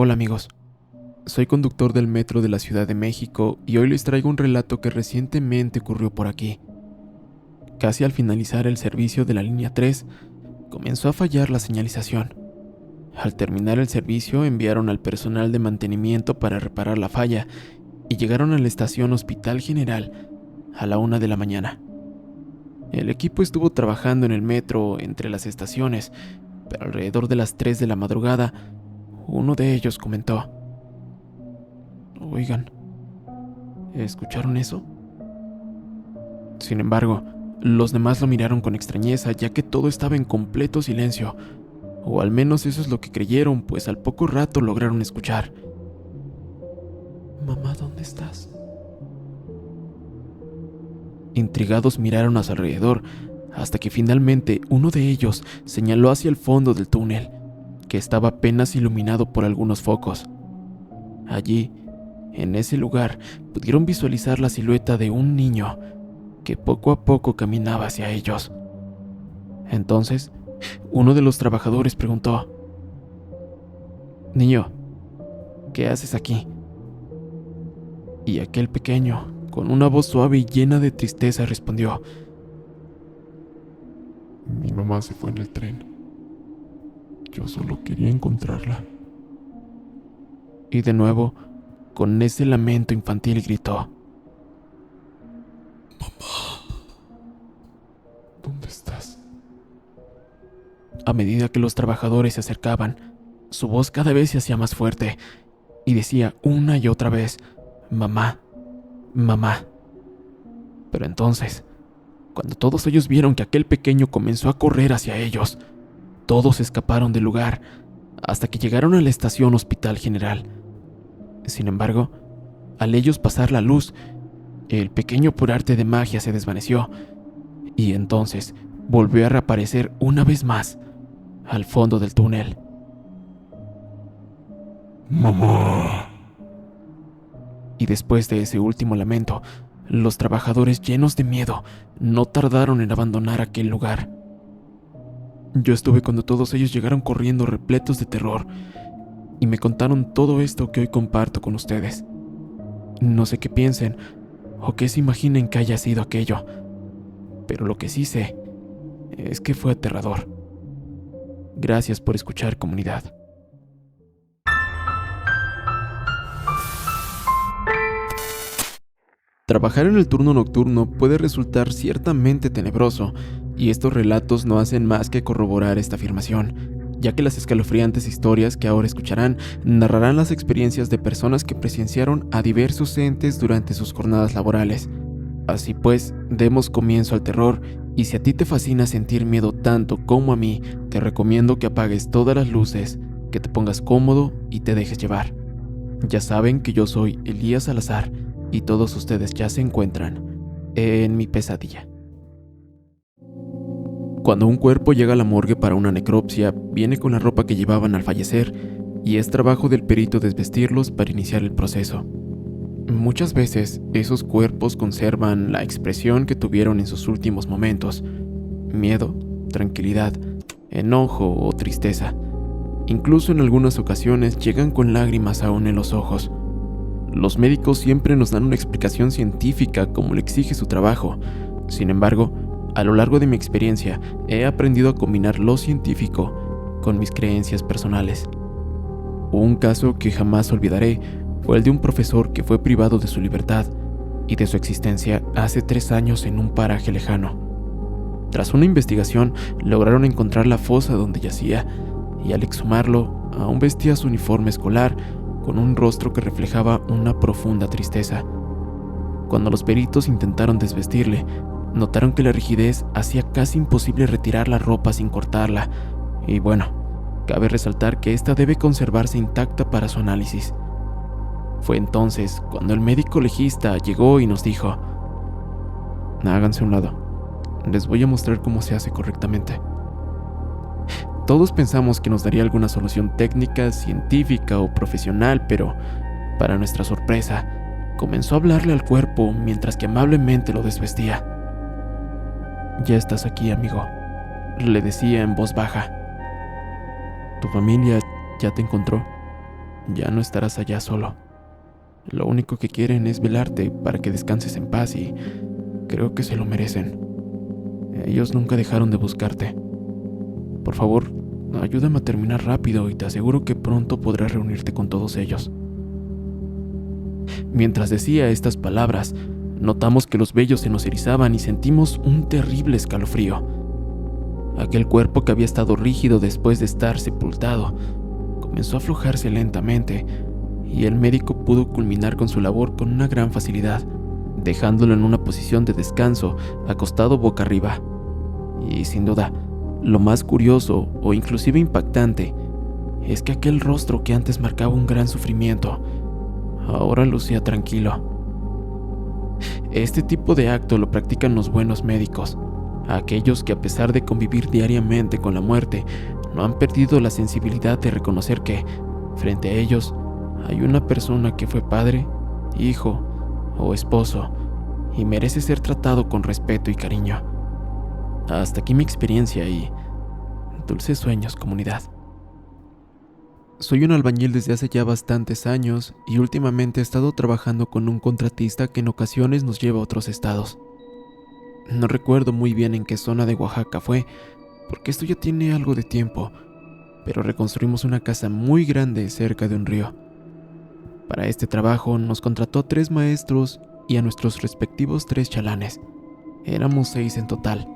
Hola amigos, soy conductor del metro de la Ciudad de México y hoy les traigo un relato que recientemente ocurrió por aquí. Casi al finalizar el servicio de la línea 3, comenzó a fallar la señalización. Al terminar el servicio enviaron al personal de mantenimiento para reparar la falla y llegaron a la estación Hospital General a la 1 de la mañana. El equipo estuvo trabajando en el metro entre las estaciones, pero alrededor de las 3 de la madrugada, uno de ellos comentó: Oigan, ¿escucharon eso? Sin embargo, los demás lo miraron con extrañeza, ya que todo estaba en completo silencio, o al menos eso es lo que creyeron, pues al poco rato lograron escuchar: Mamá, ¿dónde estás? Intrigados miraron a su alrededor, hasta que finalmente uno de ellos señaló hacia el fondo del túnel, que estaba apenas iluminado por algunos focos. Allí, en ese lugar, pudieron visualizar la silueta de un niño que poco a poco caminaba hacia ellos. Entonces, uno de los trabajadores preguntó: Niño, ¿qué haces aquí? Y aquel pequeño, con una voz suave y llena de tristeza, respondió: Mi mamá se fue en el tren. Yo solo quería encontrarla. Y de nuevo, con ese lamento infantil, gritó: ¿Dónde estás? A medida que los trabajadores se acercaban, su voz cada vez se hacía más fuerte y decía una y otra vez: Mamá, mamá. Pero entonces, cuando todos ellos vieron que aquel pequeño comenzó a correr hacia ellos, todos escaparon del lugar hasta que llegaron a la estación Hospital General. Sin embargo, al ellos pasar la luz, el pequeño por arte de magia se desvaneció y entonces volvió a reaparecer una vez más al fondo del túnel. ¡Mamá! Y después de ese último lamento, los trabajadores, llenos de miedo, no tardaron en abandonar aquel lugar. Yo estuve cuando todos ellos llegaron corriendo repletos de terror y me contaron todo esto que hoy comparto con ustedes. No sé qué piensen o qué se imaginen que haya sido aquello, pero lo que sí sé es que fue aterrador. Gracias por escuchar, comunidad. Trabajar en el turno nocturno puede resultar ciertamente tenebroso, y estos relatos no hacen más que corroborar esta afirmación, ya que las escalofriantes historias que ahora escucharán narrarán las experiencias de personas que presenciaron a diversos entes durante sus jornadas laborales. Así pues, demos comienzo al terror, y si a ti te fascina sentir miedo tanto como a mí, te recomiendo que apagues todas las luces, que te pongas cómodo y te dejes llevar. Ya saben que yo soy Elías Salazar, y todos ustedes ya se encuentran en mi pesadilla. Cuando un cuerpo llega a la morgue para una necropsia, viene con la ropa que llevaban al fallecer, y es trabajo del perito desvestirlos para iniciar el proceso. Muchas veces, esos cuerpos conservan la expresión que tuvieron en sus últimos momentos: miedo, tranquilidad, enojo o tristeza. Incluso en algunas ocasiones llegan con lágrimas aún en los ojos. Los médicos siempre nos dan una explicación científica como lo exige su trabajo. Sin embargo, a lo largo de mi experiencia, he aprendido a combinar lo científico con mis creencias personales. Un caso que jamás olvidaré fue el de un profesor que fue privado de su libertad y de su existencia hace 3 años en un paraje lejano. Tras una investigación, lograron encontrar la fosa donde yacía, y al exhumarlo, aún vestía su uniforme escolar, con un rostro que reflejaba una profunda tristeza. Cuando los peritos intentaron desvestirle, notaron que la rigidez hacía casi imposible retirar la ropa sin cortarla, y bueno, cabe resaltar que esta debe conservarse intacta para su análisis. Fue entonces cuando el médico legista llegó y nos dijo: háganse a un lado, les voy a mostrar cómo se hace correctamente. Todos pensamos que nos daría alguna solución técnica, científica o profesional, pero, para nuestra sorpresa, comenzó a hablarle al cuerpo mientras que amablemente lo desvestía. Ya estás aquí, amigo, le decía en voz baja. Tu familia ya te encontró. Ya no estarás allá solo. Lo único que quieren es velarte para que descanses en paz y creo que se lo merecen. Ellos nunca dejaron de buscarte. Por favor, ayúdame a terminar rápido y te aseguro que pronto podrás reunirte con todos ellos. Mientras decía estas palabras, notamos que los vellos se nos erizaban y sentimos un terrible escalofrío. Aquel cuerpo que había estado rígido después de estar sepultado comenzó a aflojarse lentamente y el médico pudo culminar con su labor con una gran facilidad, dejándolo en una posición de descanso, acostado boca arriba. Y sin duda, lo más curioso o inclusive impactante es que aquel rostro que antes marcaba un gran sufrimiento, ahora lucía tranquilo. Este tipo de acto lo practican los buenos médicos, aquellos que a pesar de convivir diariamente con la muerte, no han perdido la sensibilidad de reconocer que, frente a ellos, hay una persona que fue padre, hijo o esposo y merece ser tratado con respeto y cariño. Hasta aquí mi experiencia y dulces sueños, comunidad. Soy un albañil desde hace ya bastantes años y últimamente he estado trabajando con un contratista que en ocasiones nos lleva a otros estados. No recuerdo muy bien en qué zona de Oaxaca fue, porque esto ya tiene algo de tiempo, pero reconstruimos una casa muy grande cerca de un río. Para este trabajo nos contrató a 3 maestros y a nuestros respectivos 3 chalanes. Éramos 6 en total.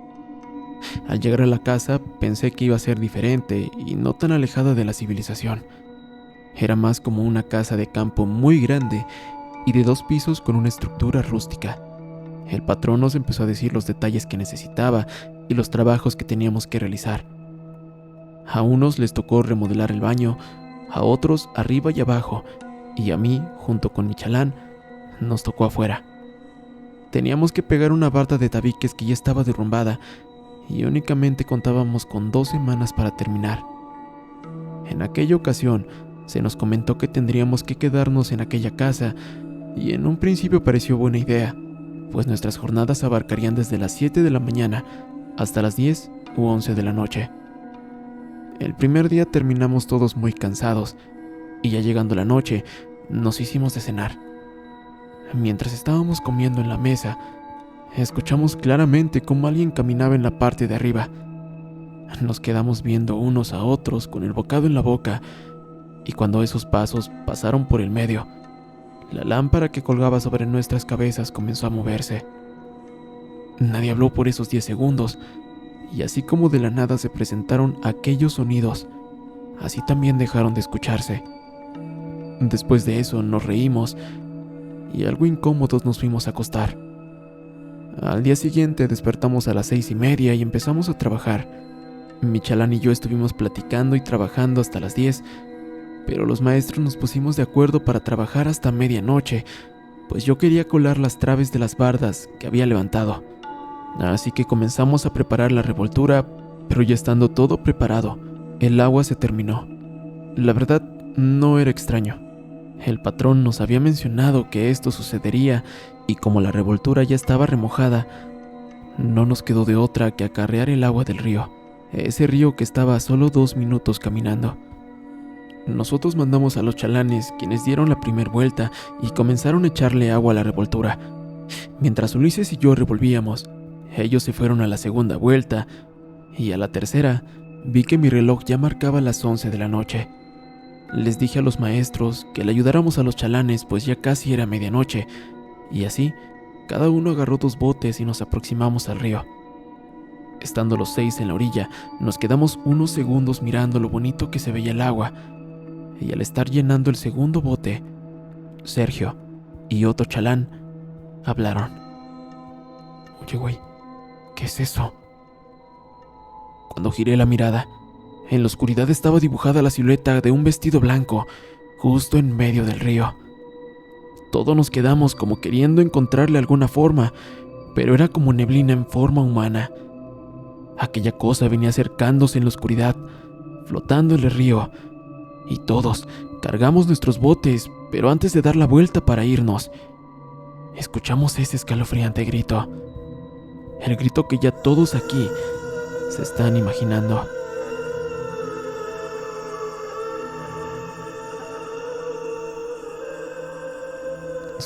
Al llegar a la casa pensé que iba a ser diferente y no tan alejada de la civilización. Era más como una casa de campo muy grande y de 2 pisos con una estructura rústica. El patrón nos empezó a decir los detalles que necesitaba y los trabajos que teníamos que realizar. A unos les tocó remodelar el baño, a otros arriba y abajo, y a mí, junto con mi chalán, nos tocó afuera. Teníamos que pegar una barda de tabiques que ya estaba derrumbada y únicamente contábamos con 2 semanas para terminar. En aquella ocasión se nos comentó que tendríamos que quedarnos en aquella casa y en un principio pareció buena idea, pues nuestras jornadas abarcarían desde las 7 de la mañana hasta las 10 u 11 de la noche. El primer día terminamos todos muy cansados y ya llegando la noche nos hicimos de cenar. Mientras estábamos comiendo en la mesa, escuchamos claramente cómo alguien caminaba en la parte de arriba. Nos quedamos viendo unos a otros con el bocado en la boca y cuando esos pasos pasaron por el medio, la lámpara que colgaba sobre nuestras cabezas comenzó a moverse. Nadie habló por esos 10 segundos y así como de la nada se presentaron aquellos sonidos, así también dejaron de escucharse. Después de eso nos reímos y algo incómodos nos fuimos a acostar. Al día siguiente despertamos a las 6:30 y empezamos a trabajar. Mi chalán y yo estuvimos platicando y trabajando hasta las 10, pero los maestros nos pusimos de acuerdo para trabajar hasta medianoche, pues yo quería colar las traves de las bardas que había levantado. Así que comenzamos a preparar la revoltura, pero ya estando todo preparado, el agua se terminó. La verdad, no era extraño. El patrón nos había mencionado que esto sucedería y como la revoltura ya estaba remojada, no nos quedó de otra que acarrear el agua del río, ese río que estaba a solo 2 minutos caminando. Nosotros mandamos a los chalanes, quienes dieron la primera vuelta y comenzaron a echarle agua a la revoltura. Mientras Ulises y yo revolvíamos, ellos se fueron a la segunda vuelta y a la tercera vi que mi reloj ya marcaba las 11 de la noche. Les dije a los maestros que le ayudáramos a los chalanes pues ya casi era medianoche y así cada uno agarró 2 botes y nos aproximamos al río. Estando los 6 en la orilla, nos quedamos unos segundos mirando lo bonito que se veía el agua y al estar llenando el segundo bote, Sergio y otro chalán hablaron. Oye güey, ¿qué es eso? Cuando giré la mirada, en la oscuridad estaba dibujada la silueta de un vestido blanco, justo en medio del río. Todos nos quedamos como queriendo encontrarle alguna forma, pero era como neblina en forma humana. Aquella cosa venía acercándose en la oscuridad, flotando en el río, y todos cargamos nuestros botes, pero antes de dar la vuelta para irnos, escuchamos ese escalofriante grito. El grito que ya todos aquí se están imaginando.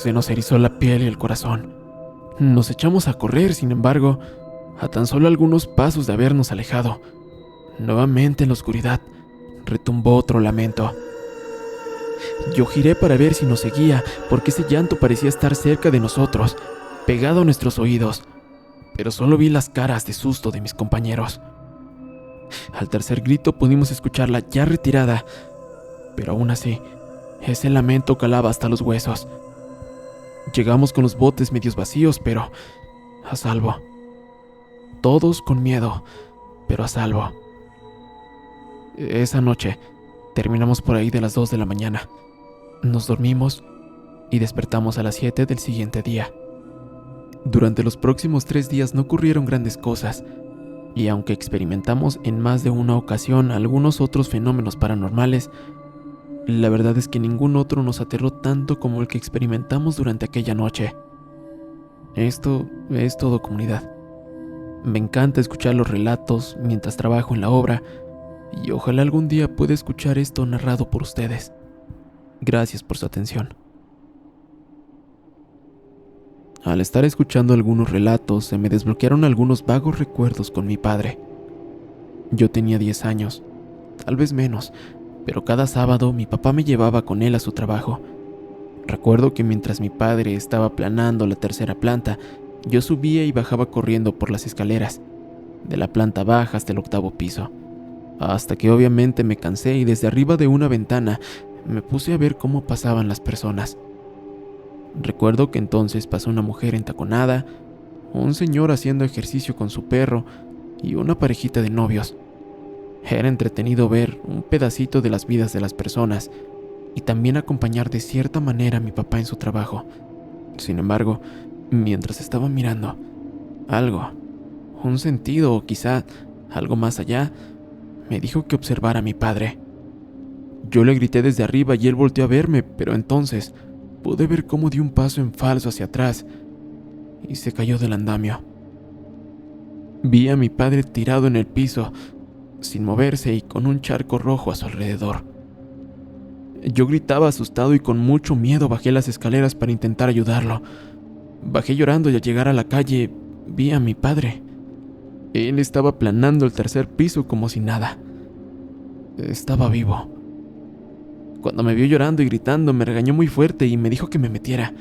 Se nos erizó la piel y el corazón. Nos echamos a correr, sin embargo, a tan solo algunos pasos de habernos alejado. Nuevamente en la oscuridad, retumbó otro lamento. Yo giré para ver si nos seguía, porque ese llanto parecía estar cerca de nosotros, pegado a nuestros oídos, pero solo vi las caras de susto de mis compañeros. Al tercer grito pudimos escucharla ya retirada, pero aún así, ese lamento calaba hasta los huesos. Llegamos con los botes medios vacíos, pero a salvo. Todos con miedo, pero a salvo. Esa noche, terminamos por ahí de las 2 de la mañana. Nos dormimos y despertamos a las 7 del siguiente día. Durante los próximos 3 días no ocurrieron grandes cosas, y aunque experimentamos en más de una ocasión algunos otros fenómenos paranormales, la verdad es que ningún otro nos aterró tanto como el que experimentamos durante aquella noche. Esto es todo, comunidad. Me encanta escuchar los relatos mientras trabajo en la obra, y ojalá algún día pueda escuchar esto narrado por ustedes. Gracias por su atención. Al estar escuchando algunos relatos, se me desbloquearon algunos vagos recuerdos con mi padre. Yo tenía 10 años, tal vez menos, pero cada sábado mi papá me llevaba con él a su trabajo. Recuerdo que mientras mi padre estaba aplanando la tercera planta, yo subía y bajaba corriendo por las escaleras, de la planta baja hasta el 8º piso, hasta que obviamente me cansé y desde arriba de una ventana me puse a ver cómo pasaban las personas. Recuerdo que entonces pasó una mujer entaconada, un señor haciendo ejercicio con su perro y una parejita de novios. Era entretenido ver un pedacito de las vidas de las personas y también acompañar de cierta manera a mi papá en su trabajo. Sin embargo, mientras estaba mirando, algo, un sentido o quizá algo más allá, me dijo que observara a mi padre. Yo le grité desde arriba y él volteó a verme, pero entonces pude ver cómo dio un paso en falso hacia atrás y se cayó del andamio. Vi a mi padre tirado en el piso, sin moverse y con un charco rojo a su alrededor. Yo gritaba asustado y con mucho miedo bajé las escaleras para intentar ayudarlo. Bajé llorando y al llegar a la calle vi a mi padre. Él estaba aplanando el tercer piso como si nada. Estaba vivo. Cuando me vio llorando y gritando, me regañó muy fuerte y me dijo que me metiera.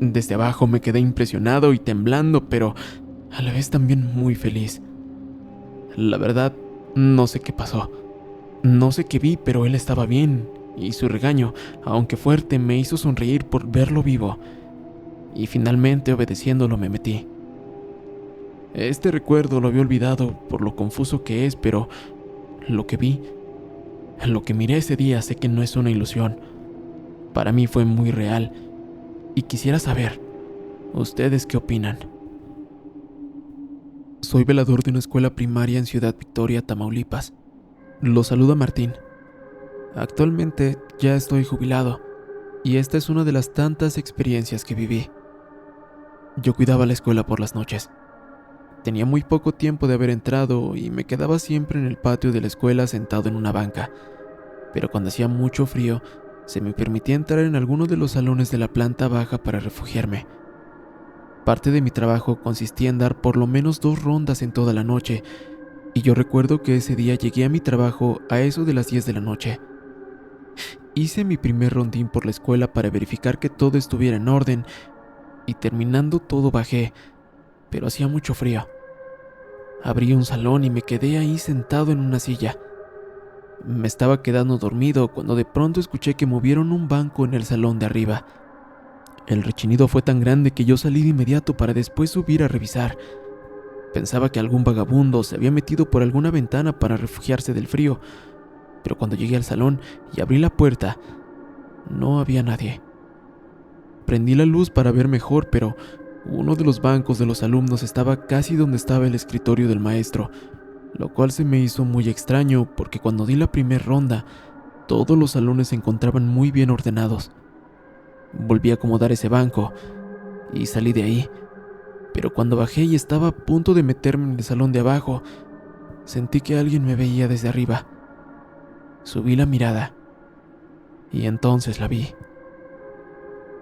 Desde abajo me quedé impresionado y temblando, pero a la vez también muy feliz. La verdad, no sé qué pasó. No sé qué vi, pero él estaba bien, y su regaño, aunque fuerte, me hizo sonreír por verlo vivo. Y finalmente, obedeciéndolo, me metí. Este recuerdo lo había olvidado por lo confuso que es, pero lo que vi, lo que miré ese día, sé que no es una ilusión. Para mí fue muy real, y quisiera saber, ¿ustedes qué opinan? Soy velador de una escuela primaria en Ciudad Victoria, Tamaulipas. Los saluda Martín. Actualmente ya estoy jubilado, y esta es una de las tantas experiencias que viví. Yo cuidaba la escuela por las noches. Tenía muy poco tiempo de haber entrado y me quedaba siempre en el patio de la escuela sentado en una banca, pero cuando hacía mucho frío, se me permitía entrar en alguno de los salones de la planta baja para refugiarme. Parte de mi trabajo consistía en dar por lo menos 2 rondas en toda la noche, y yo recuerdo que ese día llegué a mi trabajo a eso de las 10 de la noche. Hice mi primer rondín por la escuela para verificar que todo estuviera en orden, y terminando todo bajé, pero hacía mucho frío. Abrí un salón y me quedé ahí sentado en una silla. Me estaba quedando dormido cuando de pronto escuché que movieron un banco en el salón de arriba. El rechinido fue tan grande que yo salí de inmediato para después subir a revisar. Pensaba que algún vagabundo se había metido por alguna ventana para refugiarse del frío, pero cuando llegué al salón y abrí la puerta, no había nadie. Prendí la luz para ver mejor, pero uno de los bancos de los alumnos estaba casi donde estaba el escritorio del maestro, lo cual se me hizo muy extraño porque cuando di la primera ronda, todos los salones se encontraban muy bien ordenados. Volví a acomodar ese banco y salí de ahí, pero cuando bajé y estaba a punto de meterme en el salón de abajo, sentí que alguien me veía desde arriba. Subí la mirada y entonces la vi.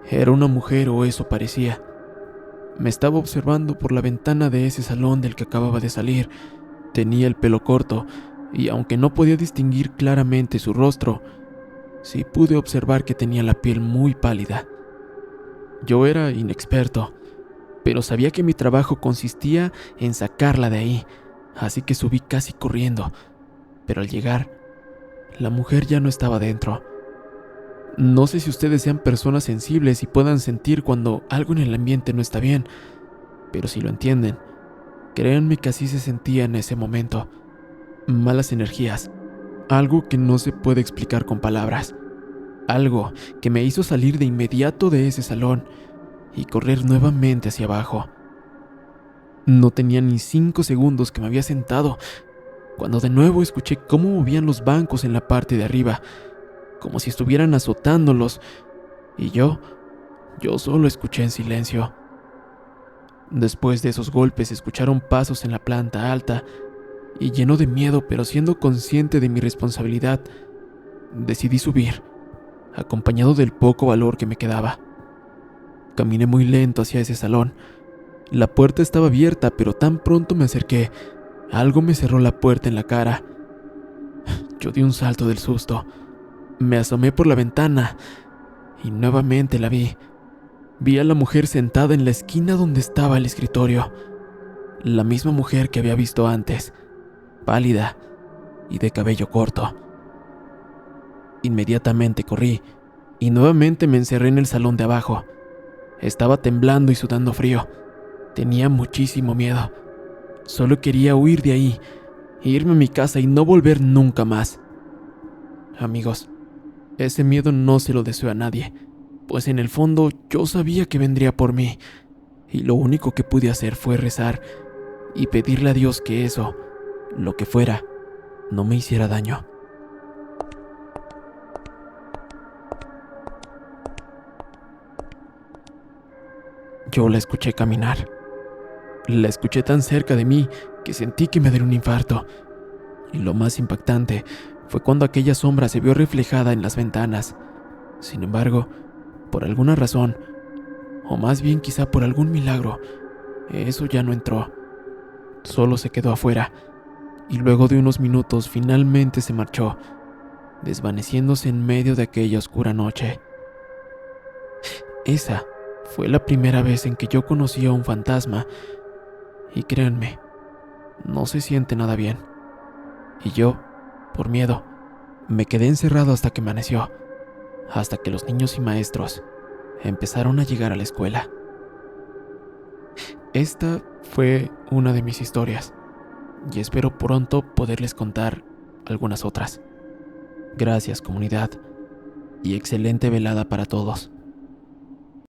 Era una mujer, o eso parecía. Me estaba observando por la ventana de ese salón del que acababa de salir. Tenía el pelo corto, y aunque no podía distinguir claramente su rostro, sí pude observar que tenía la piel muy pálida. Yo era inexperto, pero sabía que mi trabajo consistía en sacarla de ahí, así que subí casi corriendo. Pero al llegar, la mujer ya no estaba dentro. No sé si ustedes sean personas sensibles y puedan sentir cuando algo en el ambiente no está bien, pero si lo entienden, créanme que así se sentía en ese momento. Malas energías, algo que no se puede explicar con palabras, algo que me hizo salir de inmediato de ese salón y correr nuevamente hacia abajo. No tenía ni 5 segundos que me había sentado cuando de nuevo escuché cómo movían los bancos en la parte de arriba, como si estuvieran azotándolos, y yo solo escuché en silencio. Después de esos golpes se escucharon pasos en la planta alta, y lleno de miedo pero siendo consciente de mi responsabilidad, decidí subir, acompañado del poco valor que me quedaba. Caminé muy lento hacia ese salón. La puerta estaba abierta, pero tan pronto me acerqué, algo me cerró la puerta en la cara. Yo di un salto del susto. Me asomé por la ventana y nuevamente la vi. Vi a la mujer sentada en la esquina donde estaba el escritorio. La misma mujer que había visto antes, pálida y de cabello corto. Inmediatamente corrí y nuevamente me encerré en el salón de abajo. Estaba temblando y sudando frío. Tenía muchísimo miedo. Solo quería huir de ahí, irme a mi casa y no volver nunca más. Amigos, ese miedo no se lo deseo a nadie, pues en el fondo yo sabía que vendría por mí, y lo único que pude hacer fue rezar y pedirle a Dios que eso, lo que fuera, no me hiciera daño. Yo la escuché caminar. La escuché tan cerca de mí que sentí que me daría un infarto. Y lo más impactante fue cuando aquella sombra se vio reflejada en las ventanas. Sin embargo, por alguna razón, o más bien quizá por algún milagro, eso ya no entró. Solo se quedó afuera, y luego de unos minutos finalmente se marchó, desvaneciéndose en medio de aquella oscura noche. Esa fue la primera vez en que yo conocí a un fantasma, y créanme, no se siente nada bien. Y yo, por miedo, me quedé encerrado hasta que amaneció, hasta que los niños y maestros empezaron a llegar a la escuela. Esta fue una de mis historias, y espero pronto poderles contar algunas otras. Gracias, comunidad, y excelente velada para todos.